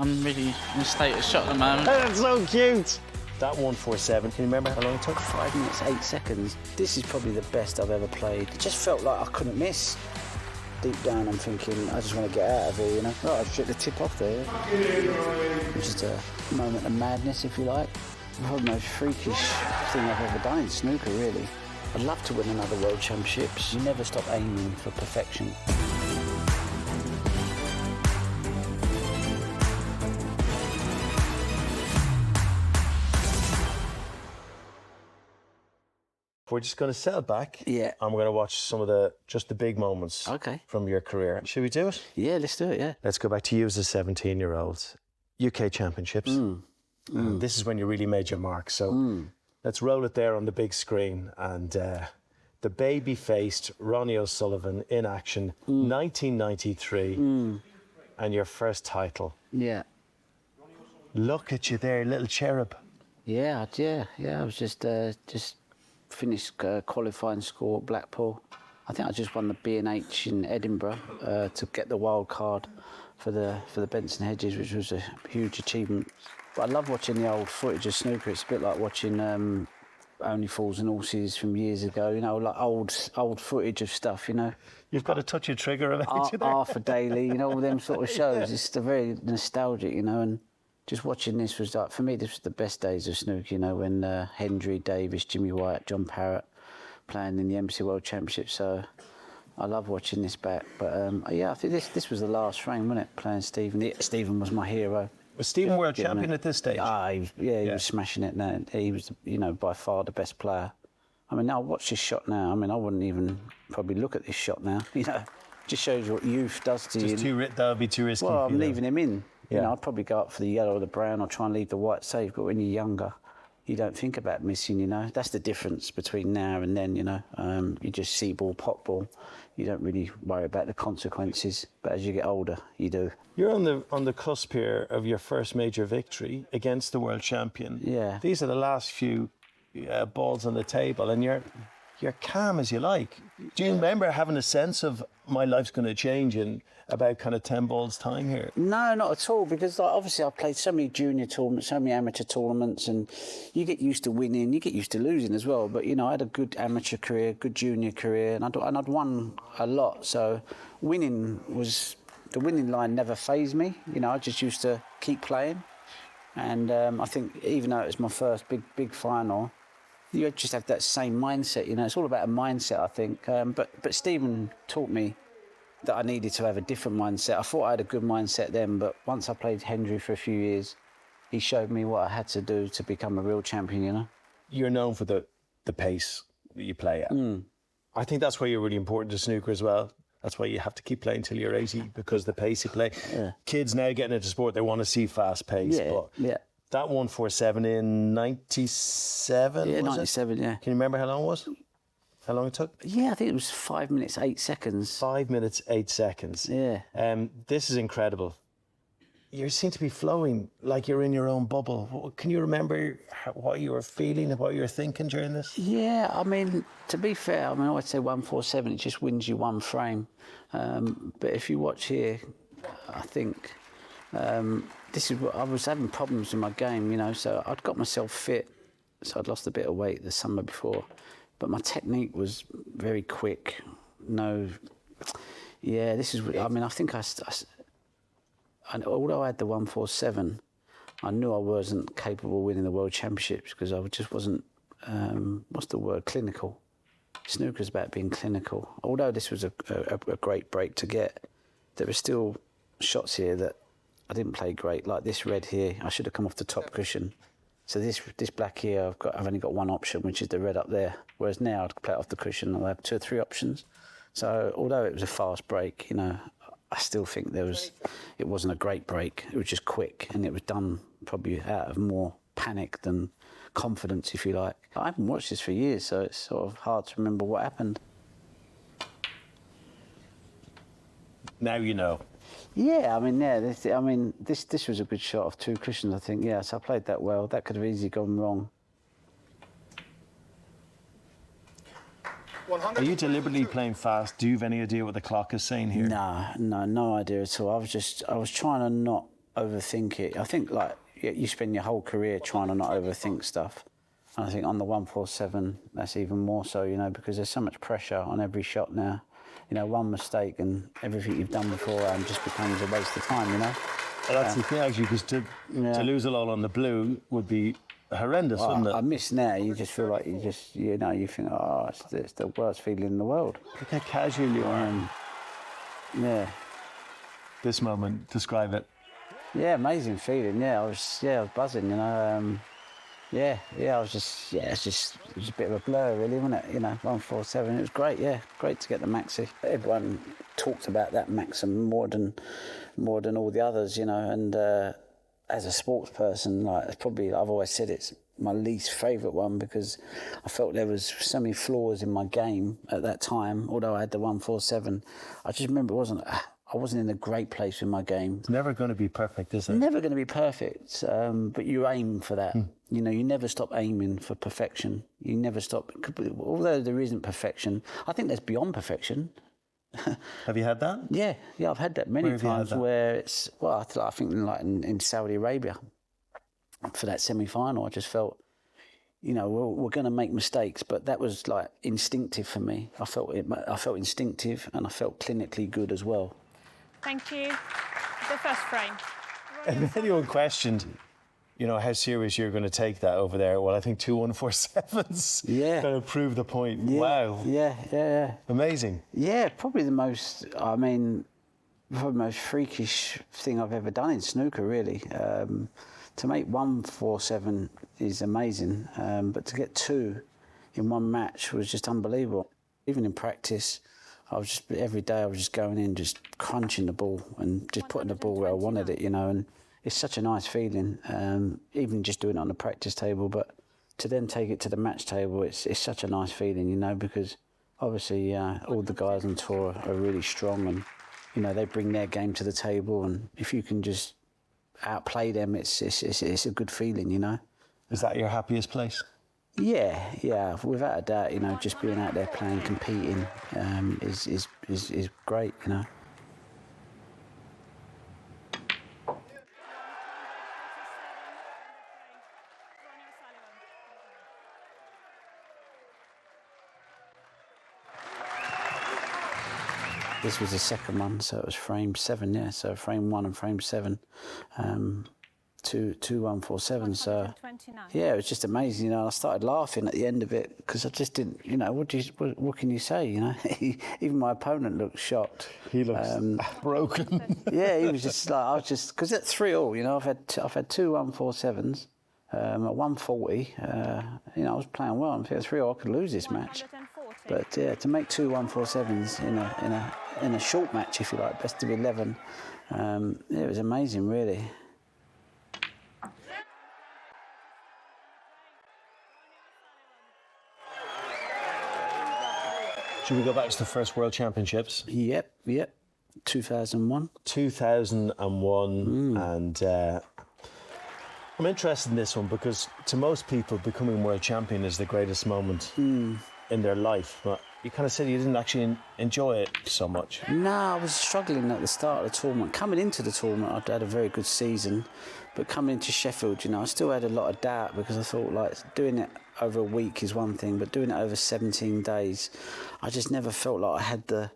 I'm really in a state of shock at the moment. That's so cute. That 147, can you remember how long it took? 5 minutes, 8 seconds. This is probably the best I've ever played. It just felt like I couldn't miss. Deep down, I'm thinking, I just want to get out of here, you know? Right, I took the tip off there. It was just a moment of madness, if you like. Probably the most freakish thing I've ever done in snooker, really. I'd love to win another World Championships. You never stop aiming for perfection. We're just going to settle back. Yeah. And we're going to watch some of the big moments from your career. Should we do it? Yeah, let's do it, yeah. Let's go back to you as a 17-year-old. UK Championships. This is when you really made your mark. So let's roll it there on the big screen. And the baby-faced Ronnie O'Sullivan in action, 1993, and your first title. Yeah. Look at you there, little cherub. Yeah. I was just finished qualifying score at Blackpool. I think I just won the B&H in Edinburgh to get the wild card for the Benson Hedges, which was a huge achievement. But I love watching the old footage of snooker. It's a bit like watching Only Fools and Horses from years ago, you know, like old footage of stuff, you know. You've got to touch your trigger of it. Arthur Daly, you know, all them sort of shows. It's very nostalgic, you know, and just watching this was like, for me, this was the best days of snooker, you know, when Hendry, Davis, Jimmy White, John Parrott playing in the MC World Championship. So I love watching this back. But yeah, I think this was the last frame, wasn't it? Playing Stephen. Stephen was my hero. Was Stephen world champion at this stage? He was smashing it now. He was, you know, by far the best player. I mean, now watch this shot now. I mean, I wouldn't even probably look at this shot now. You know, just shows what youth does to you. That would be too risky. Well, I'm leaving him in. Yeah. You know, I'd probably go up for the yellow or the brown or try and leave the white safe. But when you're younger, you don't think about missing, you know. That's the difference between now and then, you know. You just see ball, pop ball. You don't really worry about the consequences. But as you get older, you do. You're on the cusp here of your first major victory against the world champion. Yeah. These are the last few balls on the table, and you're calm as you like. Do you remember having a sense of my life's going to change in about kind of 10 balls time here? No, not at all, because like, obviously I've played so many junior tournaments, so many amateur tournaments, and you get used to winning, you get used to losing as well. But, you know, I had a good amateur career, good junior career, and I'd won a lot. So winning the winning line never fazed me. You know, I just used to keep playing. And I think even though it was my first big final, you just have that same mindset, you know. It's all about a mindset, I think. But Stephen taught me that I needed to have a different mindset. I thought I had a good mindset then, but once I played Hendry for a few years, he showed me what I had to do to become a real champion, you know. You're known for the pace that you play at. I think that's why you're really important to snooker as well. That's why you have to keep playing till you're 80, because the pace you play. Yeah. Kids now getting into sport, they want to see fast pace. Yeah. That 147 in 97, Yeah, was 97, it? yeah. Can you remember how long it was? How long it took? Yeah, I think it was 5 minutes, 8 seconds. 5 minutes, 8 seconds. Yeah. This is incredible. You seem to be flowing like you're in your own bubble. Can you remember what you were feeling, what you were thinking during this? Yeah, I mean, to be fair, I mean, I'd say 147, it just wins you one frame. But if you watch here, I think this is what I was having problems in my game, you know, so I'd got myself fit, so I'd lost a bit of weight the summer before, but my technique was very quick. This is, I mean, I think and although I had the 147, I knew I wasn't capable of winning the World Championships because I just wasn't, what's the word, clinical. Snooker's about being clinical. Although this was a great break to get, there were still shots here that I didn't play great, like this red here. I should have come off the top cushion. So this black here, I've only got one option, which is the red up there. Whereas now I'd play it off the cushion and I have 2 or 3 options. So although it was a fast break, you know, I still think it wasn't a great break. It was just quick, and it was done probably out of more panic than confidence, if you like. I haven't watched this for years, so it's sort of hard to remember what happened. Now you know. Yeah, I mean, this was a good shot off 2 cushions, I think. Yeah, so I played that well. That could have easily gone wrong. Are you deliberately playing fast? Do you have any idea what the clock is saying here? No idea at all. I was trying to not overthink it. I think like you spend your whole career trying to not overthink stuff. And I think on the 147, that's even more so, you know, because there's so much pressure on every shot now. You know, one mistake and everything you've done beforehand just becomes a waste of time, you know. Well, that's the thing, actually, because to lose it all on the blue would be horrendous, wouldn't it? I miss now. You just feel like you think, oh, it's the worst feeling in the world. Look how casual you are. Yeah. This moment, describe it. Yeah, amazing feeling. Yeah, I was buzzing, you know. I was just, it was a bit of a blur, really, wasn't it? You know, 147. It was great. Yeah, great to get the maxi. Everyone talked about that maxim more than all the others, you know. And as a sports person, like it's probably, I've always said it's my least favourite one because I felt there was so many flaws in my game at that time. Although I had the 147, I just remember I wasn't in a great place in my game. It's never going to be perfect, is it? Never going to be perfect, but you aim for that. You know, you never stop aiming for perfection. You never stop, although there isn't perfection. I think there's beyond perfection. Have you had that? Yeah, I've had that many times where it's, well, I think like in Saudi Arabia, for that semi-final, I just felt, you know, we're going to make mistakes, but that was like instinctive for me. I felt instinctive and I felt clinically good as well. Thank you. The first frame. And anyone questioned, you know, how serious you're going to take that over there. Well, I think 2 147s kind of proved the point. Yeah. Wow. Yeah. Amazing. Yeah, probably the most freakish thing I've ever done in snooker, really. To make 147 is amazing, but to get 2 in one match was just unbelievable. Even in practice, every day I was just going in, just crunching the ball and just putting the ball where I wanted it, you know, and it's such a nice feeling, even just doing it on the practice table, but to then take it to the match table, it's such a nice feeling, you know, because obviously all the guys on tour are really strong and, you know, they bring their game to the table, and if you can just outplay them, it's a good feeling, you know. Is that your happiest place? Yeah, without a doubt, you know, just being out there playing, competing is great, you know. This was the second one, so it was frame 7, yeah. So frame 1 and frame 7, 2 147. So yeah, it was just amazing. You know, I started laughing at the end of it because I just didn't. You know, what can you say? You know, even my opponent looked shocked. He looks broken. Yeah, he was just like because at 3-all. You know, I've had 2 147s. At 140, you know, I was playing well. If it was 3-all, I could lose this match. But yeah, to make 2 147s in a short match, if you like, best of 11, it was amazing, really. Should we go back to the first World Championships? Yep. 2001. 2001, and I'm interested in this one because to most people, becoming world champion is the greatest moment in their life. But you kind of said you didn't actually enjoy it so much. No, I was struggling at the start of the tournament. Coming into the tournament, I'd had a very good season. But coming into Sheffield, you know, I still had a lot of doubt because I thought, like, doing it over a week is one thing, but doing it over 17 days, I just never felt like I had the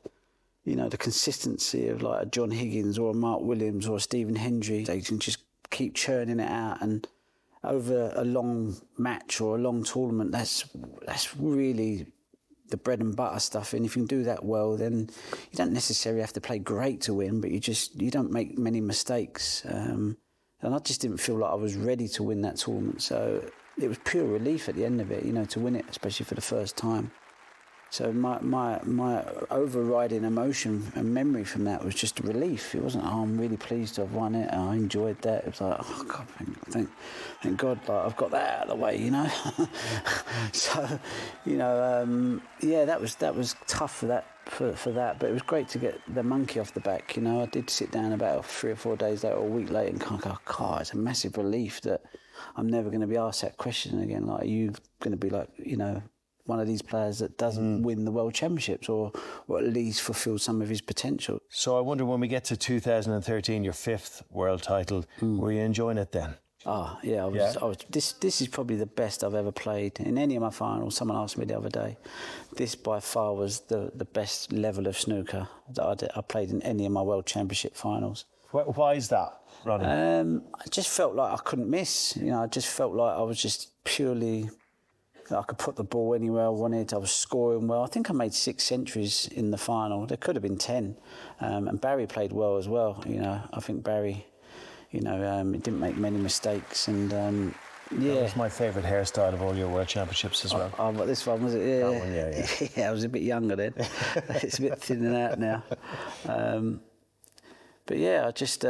consistency of, like, a John Higgins or a Mark Williams or a Stephen Hendry. They can just keep churning it out, and over a long match or a long tournament, that's really the bread and butter stuff. And if you can do that well, then you don't necessarily have to play great to win, but you don't make many mistakes. And I just didn't feel like I was ready to win that tournament. So it was pure relief at the end of it, you know, to win it, especially for the first time. So my overriding emotion and memory from that was just relief. It wasn't, oh, I'm really pleased to have won it. I enjoyed that. It was like, oh God, thank God, like, I've got that out of the way, you know. So, you know, yeah, that was tough for that, but it was great to get the monkey off the back. You know, I did sit down about 3 or 4 days later or a week later and kind of go, God, it's a massive relief that I'm never going to be asked that question again. Like, are you going to be like, you know, one of these players that doesn't win the World Championships or at least fulfil some of his potential. So I wonder, when we get to 2013, your 5th world title, were you enjoying it then? Ah, yeah, I was. This is probably the best I've ever played in any of my finals. Someone asked me the other day. This by far was the best level of snooker that I played in any of my World Championship finals. Why is that, Ronnie? I just felt like I couldn't miss. You know, I just felt like I was just purely. I could put the ball anywhere I wanted. I was scoring well. I think I made 6 centuries in the final. There could have been 10. And Barry played well as well. You know, I think Barry. You know, he didn't make many mistakes, and That was my favourite hairstyle of all your World Championships as well. Oh, but this one was it? Yeah, that one, yeah. Yeah, I was a bit younger then. It's a bit thinning out now. But yeah, I just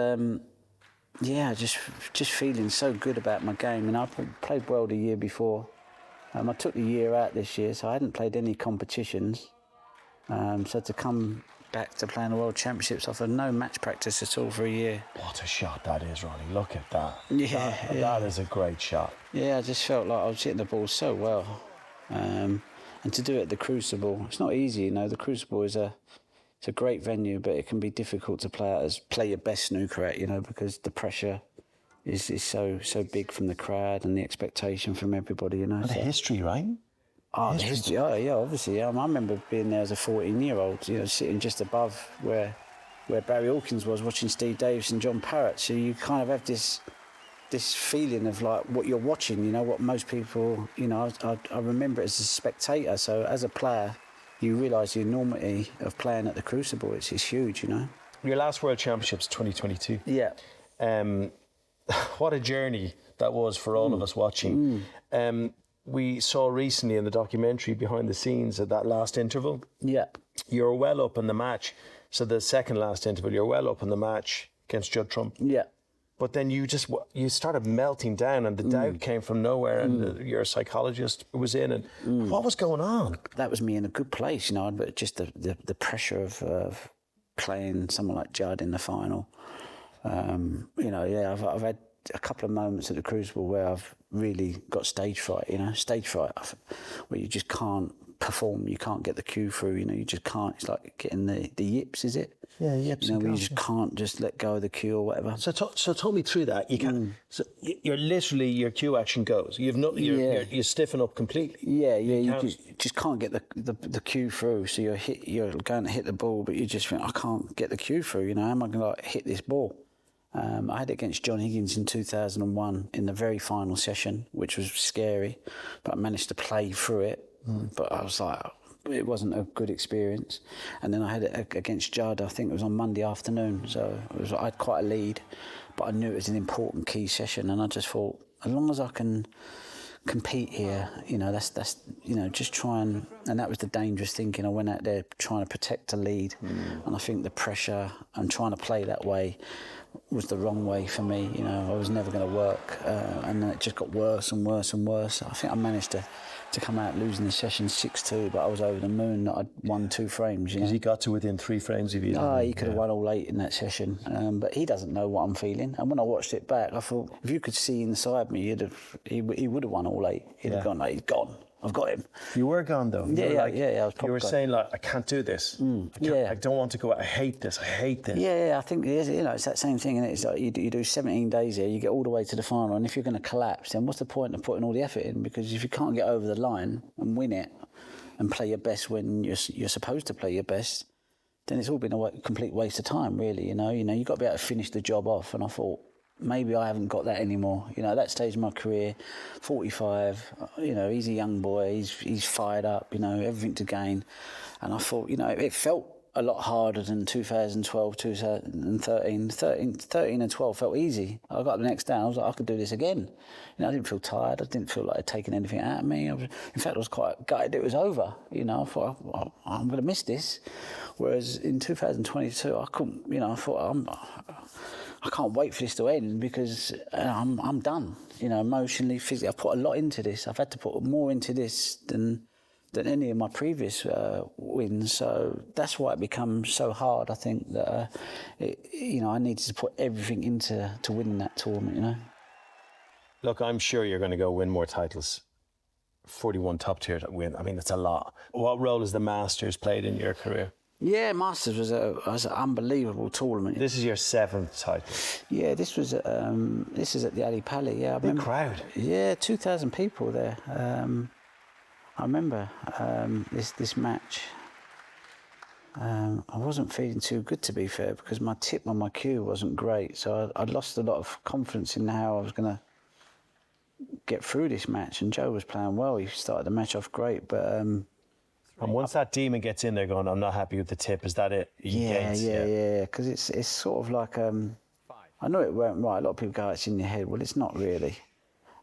feeling so good about my game, and I played well the year before. I took the year out this year, so I hadn't played any competitions. So to come back to playing the World Championships, I've had no match practice at all for a year. What a shot that is, Ronnie. Look at that. Yeah, that is a great shot. Yeah, I just felt like I was hitting the ball so well. And to do it at the Crucible, it's not easy, you know. The Crucible is it's a great venue, but it can be difficult to play your best snooker at, you know, because the pressure is so big from the crowd and the expectation from everybody, you know. And the history, right? Oh, the history. Oh, yeah, obviously. I remember being there as a 14-year-old, you know, sitting just above where Barry Hawkins was, watching Steve Davis and John Parrott. So you kind of have this feeling of like what you're watching, you know, what most people, you know, I remember it as a spectator. So as a player, you realise the enormity of playing at the Crucible. It's huge, you know. Your last World Championships, 2022. Yeah. What a journey that was for all of us watching. We saw recently in the documentary behind the scenes at that last interval. Yeah. You're well up in the match. So the second last interval, you're well up in the match against Judd Trump. Yeah. But then you started melting down, and the doubt came from nowhere, and your psychologist was in. And what was going on? That was me in a good place, you know, but just the pressure of playing someone like Judd in the final. You know, yeah, I've had a couple of moments at the Crucible where I've really got stage fright, you know, where you just can't perform, you can't get the cue through, you know, you just can't. It's like getting the yips, is it? Yeah, yips. You know, where you just can't just let go of the cue or whatever. So talk me through that. You can. So you're literally, your cue action goes. You've not. You stiffen up completely. Yeah, yeah. You just can't get the cue through. So you're going to hit the ball, but you just think, I can't get the cue through. You know, how am I going to hit this ball? I had it against John Higgins in 2001 in the very final session, which was scary, but I managed to play through it. But I was like, it wasn't a good experience. And then I had it against Judd, I think it was on Monday afternoon, so I had quite a lead, but I knew it was an important key session, and I just thought, as long as I can compete here, you know, that's you know, just try and that was the dangerous thinking. I went out there trying to protect the lead, and I think the pressure and trying to play that way was the wrong way for me. You know, I was never going to work, and then it just got worse and worse and worse. I think I managed to come out losing the session 6-2, but I was over the moon that I'd won 2 frames. Because he got to within 3 frames of you. Oh, he could have won all 8 in that session, but he doesn't know what I'm feeling. And when I watched it back, I thought, if you could see inside me, he would have won all 8. He'd have gone, no, he's gone. I've got him. You were gone though. Yeah, I was. You were saying like, I can't do this. I don't want to go. I hate this. Yeah, I think you know, it's that same thing, and it's like you do 17 days here, you get all the way to the final, and if you're going to collapse, then what's the point of putting all the effort in? Because if you can't get over the line and win it, and play your best when you're supposed to play your best, then it's all been a complete waste of time, really. You know, you've got to be able to finish the job off. And I thought, maybe I haven't got that anymore. You know, at that stage of my career, 45, you know, he's a young boy, he's fired up, you know, everything to gain. And I thought, you know, it felt a lot harder than 2012, 2013. 13 and 12 felt easy. I got up the next day, I was like, I could do this again. You know, I didn't feel tired. I didn't feel like I'd taken anything out of me. In fact, I was quite gutted it was over. You know, I thought, I'm going to miss this. Whereas in 2022, I couldn't, you know, I thought, I can't wait for this to end because I'm done. You know, emotionally, physically, I've put a lot into this. I've had to put more into this than any of my previous wins. So that's why it becomes so hard. I think that you know, I needed to put everything into winning that tournament. You know. Look, I'm sure you're going to go win more titles 41 top tier to win. I mean, that's a lot. What role has the Masters played in your career? Yeah, Masters was an unbelievable tournament. This is your 7th title. Yeah, this is at the Ali Pali. Yeah, I Big remember, crowd. Yeah, 2,000 people there. I remember this match. I wasn't feeling too good, to be fair, because my tip on my cue wasn't great. So I'd lost a lot of confidence in how I was going to get through this match. And Joe was playing well. He started the match off great, but... and once that demon gets in there going, I'm not happy with the tip, is that it? Yeah. Because it's sort of like... I know it weren't right. A lot of people go, it's in your head. Well, it's not really.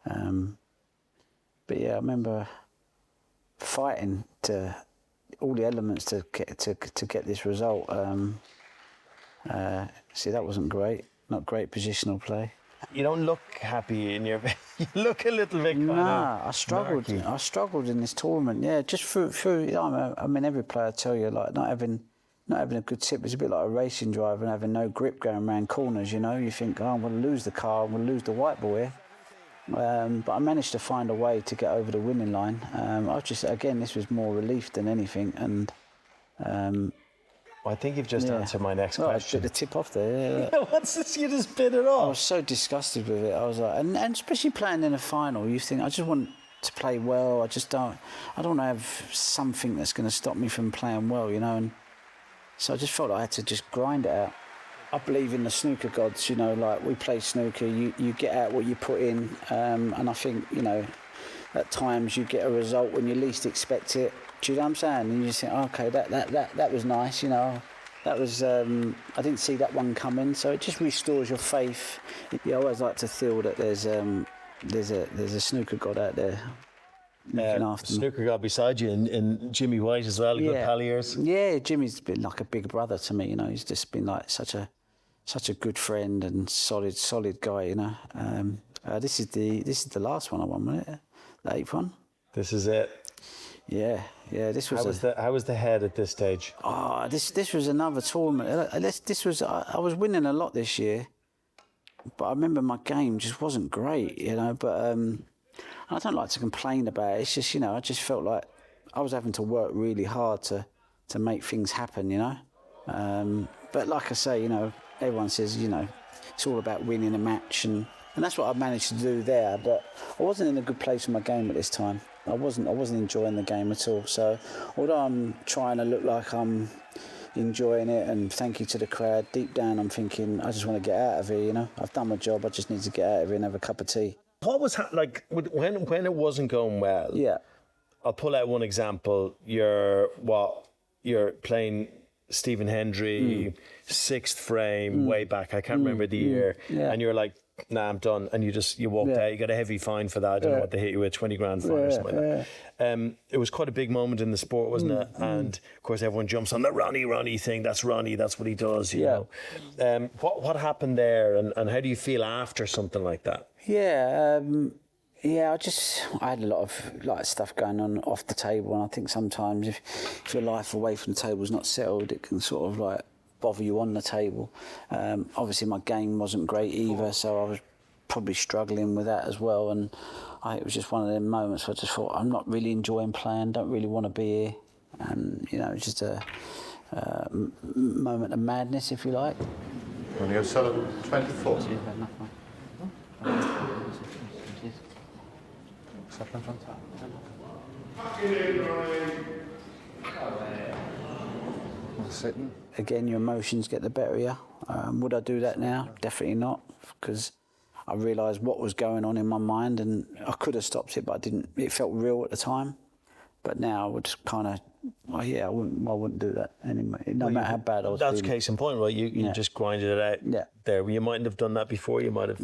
But yeah, I remember fighting to all the elements to get this result. See, that wasn't great. Not great positional play. You don't look happy in your... You look a little bit kind of... Nah, I struggled. narky. I struggled in this tournament. Yeah, just through. You know, I mean, every player tell you, like, not having a good tip is a bit like a racing driver and having no grip going around corners. You know, you think, oh, I'm going to lose the car, I'm going to lose the white ball here. But I managed to find a way to get over the winning line. I was just, again, this was more relief than anything, and. Well, I think you've just answered my next question. I took the tip off there. Yeah. What's this? You just bit it I off. was so disgusted with it. I was like, and especially playing in a final, you think, I just want to play well. I don't want to have something that's going to stop me from playing well, you know. And so I just felt like I had to just grind it out. I believe in the snooker gods, you know, like we play snooker, you get out what you put in, and I think, you know, at times you get a result when you least expect it. Do you know what I'm saying? And you just think, okay, that was nice, you know. That was I didn't see that one coming, so it just restores your faith. You always like to feel that there's a snooker god out there looking after me. Snooker god beside you, and Jimmy White as well, good pal of yours. Yeah, Jimmy's been like a big brother to me, you know. He's just been like such a good friend and solid guy, you know. This is the last one I won, wasn't it? The 8th one. This is it. Yeah. This was. How was the head at this stage? Oh, this was another tournament. I was winning a lot this year, but I remember my game just wasn't great, you know. But I don't like to complain about it. It's just, you know, I just felt like I was having to work really hard to make things happen, you know. But like I say, you know, everyone says, you know, it's all about winning a match, and that's what I managed to do there. But I wasn't in a good place with my game at this time. I wasn't enjoying the game at all. So although I'm trying to look like I'm enjoying it, and thank you to the crowd, deep down I'm thinking, I just want to get out of here, you know. I've done my job, I just need to get out of here and have a cup of tea. What was like when it wasn't going well? Yeah. I'll pull out one example. You're playing Stephen Hendry, 6th frame, way back. I can't remember the year. Yeah. And you're like, nah, I'm done. And you walked out. You got a heavy fine for that. I don't know what they hit you with, 20 grand fine or something like that. It was quite a big moment in the sport, wasn't it? And of course, everyone jumps on the Ronnie thing. That's Ronnie. That's what he does. You know. What happened there, and how do you feel after something like that? I had a lot of stuff going on off the table, and I think sometimes if your life away from the table is not settled, it can sort of like bother you on the table. Obviously my game wasn't great either, so I was probably struggling with that as well, and it was just one of them moments where I just thought, I'm not really enjoying playing, don't really want to be here, and you know, it's just a moment of madness, if you like. Ronnie O'Sullivan, 24. Sitting. Again, your emotions get the better of you. Would I do that now? Definitely not, because I realised what was going on in my mind, and I could have stopped it, but I didn't. It felt real at the time. But now I would just kind of, I wouldn't do that anymore, no matter how bad I was That's feeling. case in point, right? You just grinded it out there. You mightn't have done that before. You might have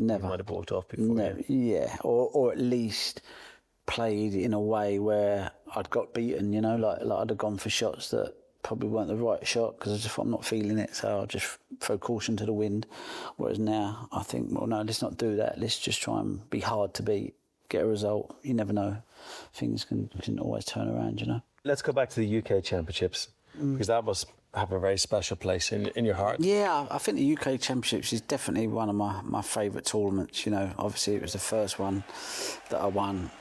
walked off before. Never. Yeah, or at least played in a way where I'd got beaten, you know, like I'd have gone for shots that probably weren't the right shot, because I just thought, I'm not feeling it, so I'll just throw caution to the wind. Whereas now I think, well, no, let's not do that. Let's just try and be hard to beat, get a result. You never know. Things can always turn around, you know. Let's go back to the UK Championships, because that must have a very special place in your heart. Yeah, I think the UK Championships is definitely one of my favourite tournaments, you know. Obviously, it was the first one that I won.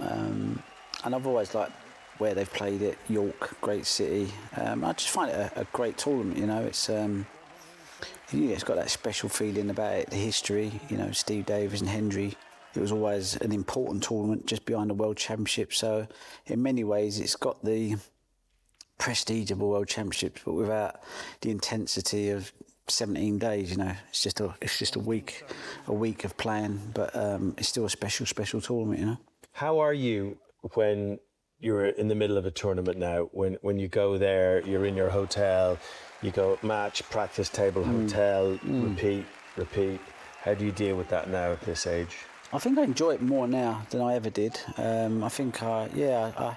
I've always liked where they've played it. York, great city. I just find it a great tournament. You know, it's got that special feeling about it. The history. You know, Steve Davis and Hendry. It was always an important tournament just behind the World Championship. So in many ways, it's got the prestige of a World Championships, but without the intensity of 17 days. You know, it's just a week of playing, but it's still a special tournament. You know. How are you when you're in the middle of a tournament now? When you go there, you're in your hotel, you go match, practice table, hotel, repeat. How do you deal with that now at this age? I think I enjoy it more now than I ever did. I think I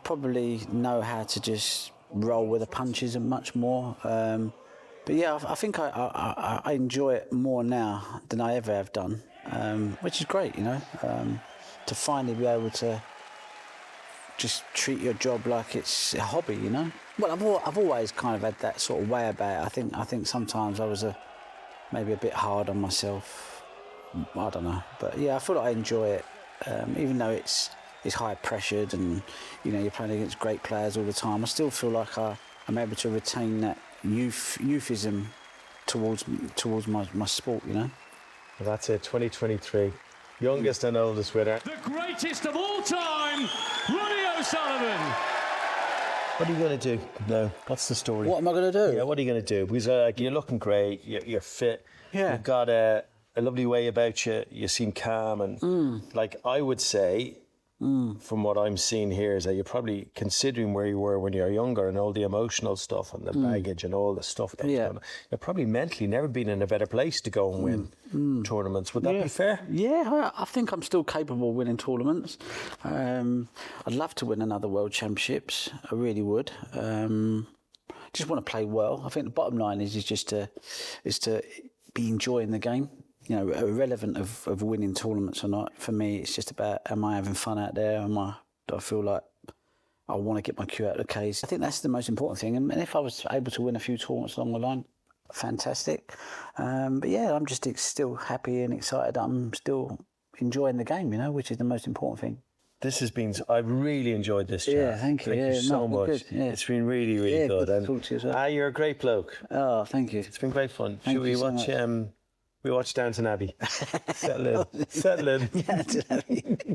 probably know how to just roll with the punches and much more. But yeah, I think I enjoy it more now than I ever have done, which is great, you know, to finally be able to just treat your job like it's a hobby, you know. Well, I've always kind of had that sort of way about it. I think sometimes I was maybe a bit hard on myself. I don't know, but yeah, I feel like I enjoy it, even though it's high pressured and you know you're playing against great players all the time. I still feel like I'm able to retain that euphemism towards my sport, you know. Well, that's it. 2023, youngest and oldest winner. The greatest of all time, Ronnie O'Sullivan. What are you going to do now? What's the story? What am I going to do? Yeah, what are you going to do? Because you're looking great, you're fit. Yeah. You've got a lovely way about you. You seem calm and like I would say, from what I'm seeing here, is that you're probably considering where you were when you were younger and all the emotional stuff and the baggage and all the stuff that was going on. You're probably mentally never been in a better place to go and win tournaments. Would that be fair? Yeah, I think I'm still capable of winning tournaments. I'd love to win another World Championships. I really would. Just want to play well. I think the bottom line is just to be enjoying the game. You know, irrelevant of winning tournaments or not. For me, it's just about, am I having fun out there? Do I feel like I want to get my cue out of the case? I think that's the most important thing. And if I was able to win a few tournaments along the line, fantastic. But yeah, I'm just still happy and excited. I'm still enjoying the game, you know, which is the most important thing. This has been, I've really enjoyed this chat. Yeah, thank you. Thank you so much. Good, yeah. It's been really, really good. Good to talk to you as well. You're a great bloke. Oh, thank you. It's been great fun. Thank Should we you so watch much. We watch Downton Abbey? Settle in. Yeah, Downton Abbey.